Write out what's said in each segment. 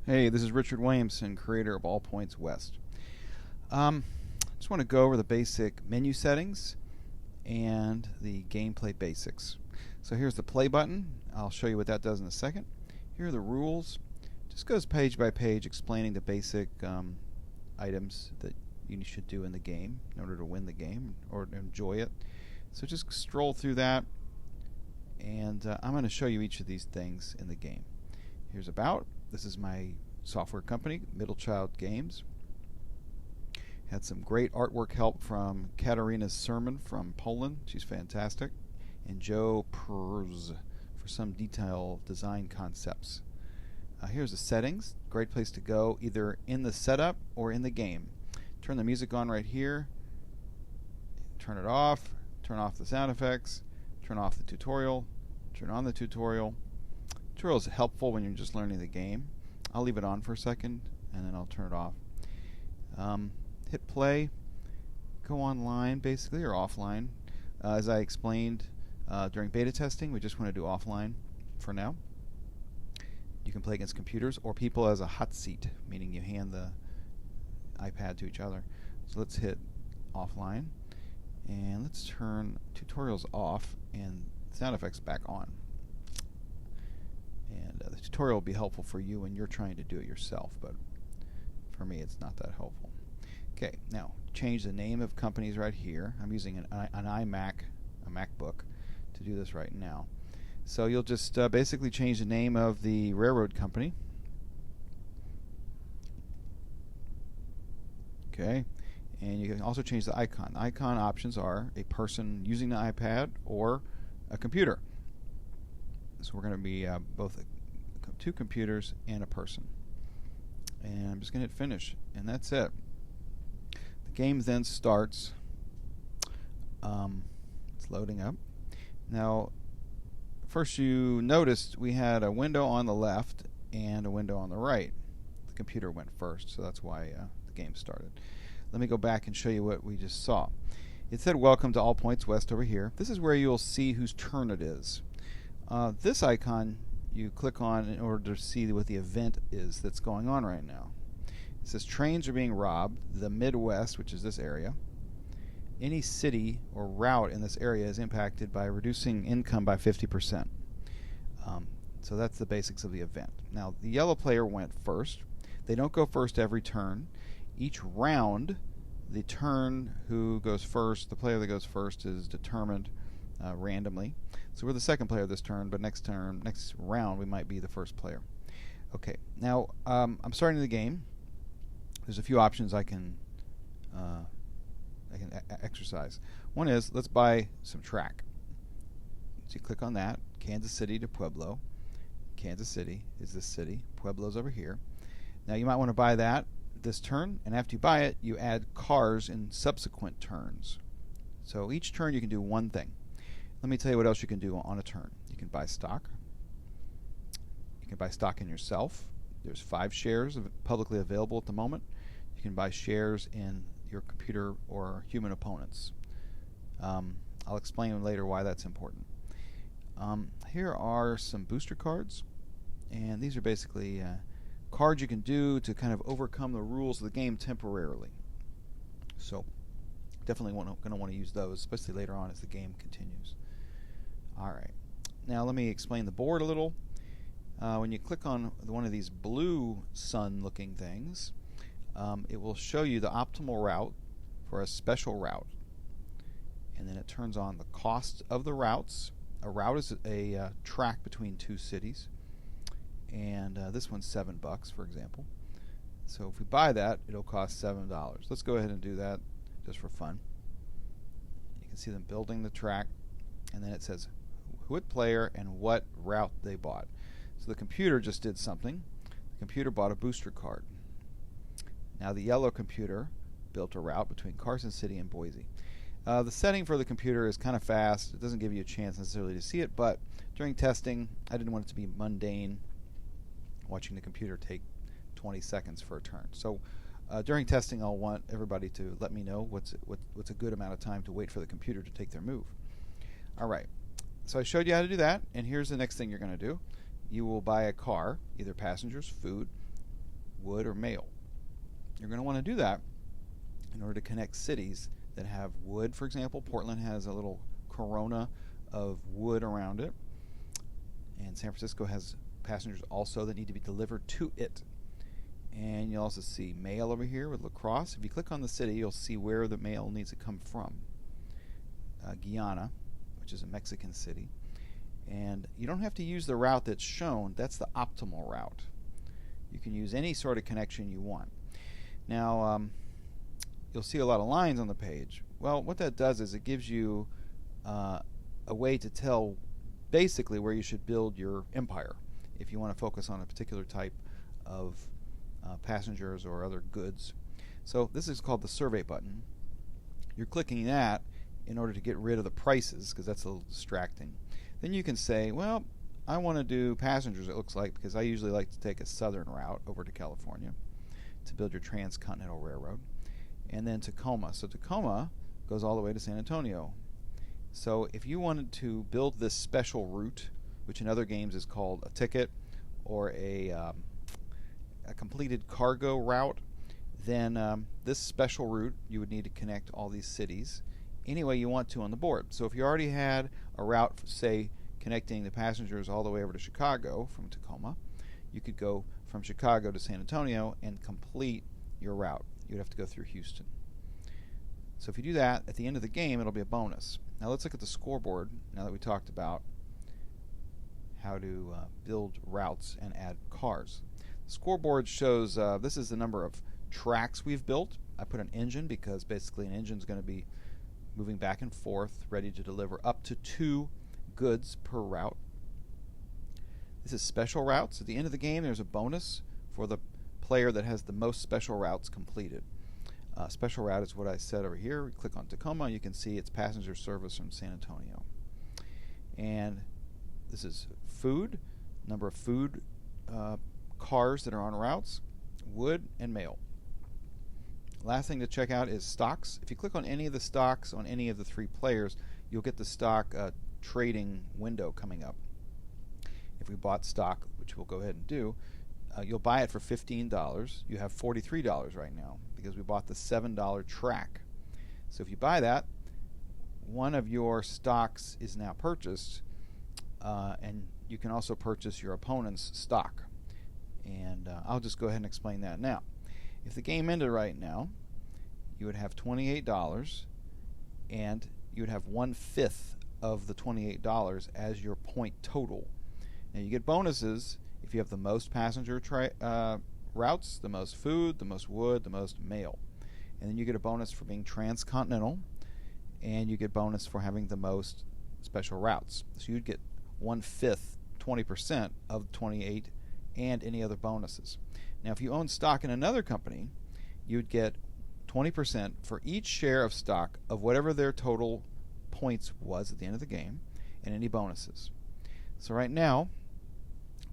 Hey, this is Richard Williamson, creator of All Points West. Um, just want to go over the basic menu settings and the gameplay basics. So here's the play button. I'll show you what that does in a second. Here are the rules. Just goes page by page explaining the basic items that you should do in the game in order to win the game or enjoy it. So just stroll through that, and I'm going to show you each of these things in the game. Here's about. This is my software company, Middle Child Games. Had some great artwork help from Katarina Sermon from Poland. She's fantastic. And Joe Perz for some detail design concepts. Here's the settings. Great place to go either in the setup or in the game. Turn the music on right here. Turn it off. Turn off the sound effects. Turn off the tutorial. Turn on the tutorial. Tutorial is helpful when you're just learning the game. I'll leave it on for a second and then I'll turn it off. Hit play, go online basically, or offline. As I explained during beta testing, we just want to do offline for now. You can play against computers or people as a hot seat, meaning you hand the iPad to each other. So let's hit offline and let's turn tutorials off and sound effects back on. And the tutorial will be helpful for you when you're trying to do it yourself, but for me it's not that helpful. Okay, now change the name of companies right here. I'm using an iMac, a MacBook, to do this right now. So you'll just basically change the name of the railroad company. Okay, and you can also change the icon. Icon options are a person using the iPad or a computer. So we're going to be both two computers and a person. And I'm just going to hit finish, and that's it. The game then starts. It's loading up. Now, first you noticed we had a window on the left and a window on the right. The computer went first, so that's why the game started. Let me go back and show you what we just saw. It said welcome to All Points West over here. This is where you'll see whose turn it is. This icon you click on in order to see what the event is that's going on right now. It says trains are being robbed, the Midwest, which is this area. Any city or route in this area is impacted by reducing income by 50%. So that's the basics of the event. Now, the yellow player went first. They don't go first every turn. Each round, the turn who goes first, the player that goes first is determined randomly. So we're the second player this turn, but next round, we might be the first player. Okay, now I'm starting the game. There's a few options I can exercise. One is, let's buy some track. So you click on that, Kansas City to Pueblo. Kansas City is this city. Pueblo's over here. Now you might want to buy that this turn, and after you buy it, you add cars in subsequent turns. So each turn you can do one thing. Let me tell you what else you can do on a turn. You can buy stock. You can buy stock in yourself. There's 5 shares publicly available at the moment. You can buy shares in your computer or human opponents. I'll explain later why that's important. Here are some booster cards, and these are basically cards you can do to kind of overcome the rules of the game temporarily. So definitely going to want to use those, especially later on as the game continues. Alright, now let me explain the board a little. When you click on one of these blue sun looking things, it will show you the optimal route for a special route. And then it turns on the cost of the routes. A route is a track between two cities. And this one's $7, for example. So if we buy that, it'll cost $7. Let's go ahead and do that just for fun. You can see them building the track, and then it says what player and what route they bought. So the computer just did something. The computer bought a booster card. Now the yellow computer built a route between Carson City and Boise. The setting for the computer is kind of fast. It doesn't give you a chance necessarily to see it, but during testing, I didn't want it to be mundane, watching the computer take 20 seconds for a turn. So during testing, I'll want everybody to let me know what's a good amount of time to wait for the computer to take their move. All right. So I showed you how to do that, and here's the next thing you're going to do. You will buy a car, either passengers, food, wood, or mail. You're going to want to do that in order to connect cities that have wood. For example, Portland has a little corona of wood around it, and San Francisco has passengers also that need to be delivered to it. And you'll also see mail over here with La Crosse. If you click on the city, you'll see where the mail needs to come from. Guyana, which is a Mexican city. And you don't have to use the route that's shown. That's the optimal route. You can use any sort of connection you want. Now, you'll see a lot of lines on the page. Well, what that does is it gives you a way to tell basically where you should build your empire if you want to focus on a particular type of passengers or other goods. So this is called the survey button. You're clicking that in order to get rid of the prices, because that's a little distracting. Then you can say, well, I want to do passengers, it looks like, because I usually like to take a southern route over to California to build your transcontinental railroad. And then Tacoma. So Tacoma goes all the way to San Antonio. So if you wanted to build this special route, which in other games is called a ticket or a completed cargo route, then this special route, you would need to connect all these cities any way you want to on the board. So if you already had a route, say, connecting the passengers all the way over to Chicago from Tacoma, you could go from Chicago to San Antonio and complete your route. You'd have to go through Houston. So if you do that, at the end of the game, it'll be a bonus. Now let's look at the scoreboard, now that we talked about how to build routes and add cars. The scoreboard shows this is the number of tracks we've built. I put an engine because basically an engine is going to be moving back and forth, ready to deliver up to 2 goods per route. This is special routes. At the end of the game, there's a bonus for the player that has the most special routes completed. Special route is what I said over here. We click on Tacoma, you can see it's passenger service from San Antonio. And this is food, number of food cars that are on routes, wood, and mail. Last thing to check out is stocks. If you click on any of the stocks on any of the 3 players, you'll get the stock trading window coming up. If we bought stock, which we'll go ahead and do, you'll buy it for $15. You have $43 right now because we bought the $7 track. So if you buy that, one of your stocks is now purchased, and you can also purchase your opponent's stock. And I'll just go ahead and explain that now. If the game ended right now, you would have $28, and you would have 1/5 of the $28 as your point total. Now you get bonuses if you have the most passenger routes, the most food, the most wood, the most mail. And then you get a bonus for being transcontinental, and you get bonus for having the most special routes. So you'd get 1/5, 20% of 28 and any other bonuses. Now if you own stock in another company, you'd get 20% for each share of stock of whatever their total points was at the end of the game, and any bonuses. So right now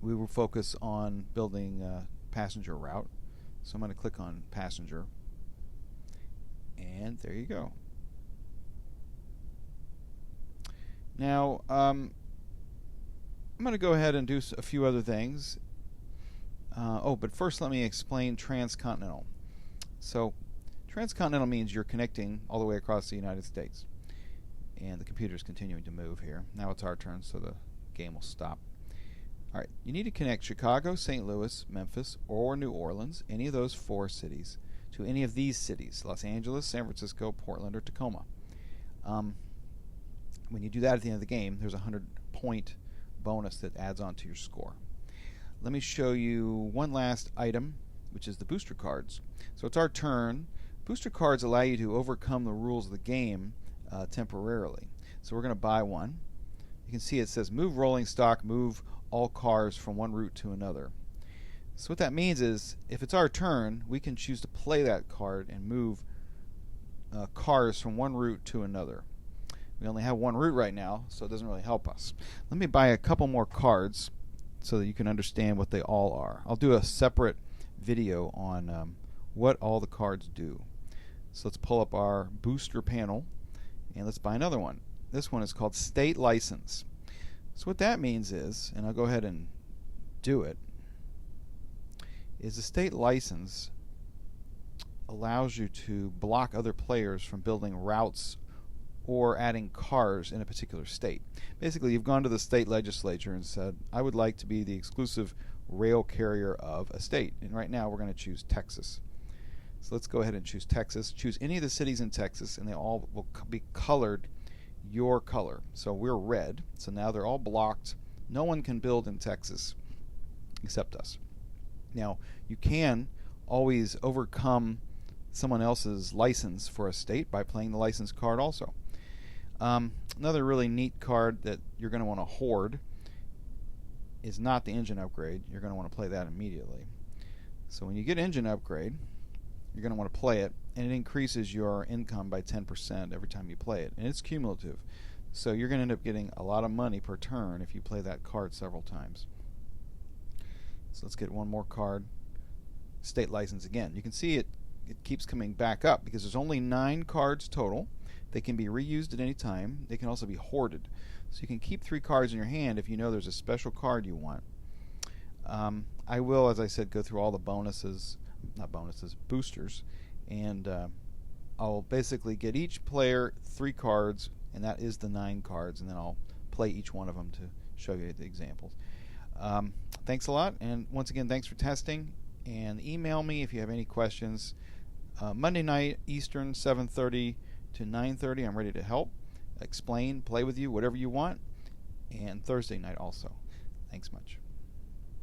we will focus on building a passenger route. So I'm going to click on passenger, and there you go. Now I'm going to go ahead and do a few other things. But first let me explain transcontinental. So transcontinental means you're connecting all the way across the United States. And the computer is continuing to move here. Now it's our turn, so the game will stop. Alright, you need to connect Chicago, St. Louis, Memphis, or New Orleans, any of those 4 cities, to any of these cities: Los Angeles, San Francisco, Portland, or Tacoma. When you do that at the end of the game, there's a 100-point bonus that adds on to your score. Let me show you one last item, which is the booster cards. So it's our turn. Booster cards allow you to overcome the rules of the game temporarily. So we're going to buy one. You can see it says move rolling stock, move all cars from one route to another. So what that means is if it's our turn, we can choose to play that card and move cars from one route to another. We only have one route right now, so it doesn't really help us. Let me buy a couple more cards so that you can understand what they all are. I'll do a separate video on what all the cards do. So let's pull up our booster panel, and let's buy another one. This one is called State License. So what that means is, and I'll go ahead and do it, is the state license allows you to block other players from building routes or adding cars in a particular state. Basically, you've gone to the state legislature and said, I would like to be the exclusive rail carrier of a state. And right now we're going to choose Texas. So let's go ahead and choose Texas. Choose any of the cities in Texas, and they all will be colored your color. So we're red, so now they're all blocked. No one can build in Texas except us. Now, you can always overcome someone else's license for a state by playing the license card also. Another really neat card that you're going to want to hoard is not the engine upgrade. You're going to want to play that immediately. So when you get engine upgrade, you're going to want to play it, and it increases your income by 10% every time you play it, and it's cumulative. So you're going to end up getting a lot of money per turn if you play that card several times. So let's get one more card. State license again. You can see it keeps coming back up because there's only 9 cards total. They can be reused at any time. They can also be hoarded. So you can keep 3 cards in your hand if you know there's a special card you want. I will, as I said, go through all the boosters, and I'll basically get each player 3 cards, and that is the 9 cards, and then I'll play each one of them to show you the examples. Thanks a lot, and once again, thanks for testing, and email me if you have any questions. Monday night Eastern, 7:30 to 9:30, I'm ready to help, explain, play with you, whatever you want, and Thursday night also. Thanks much.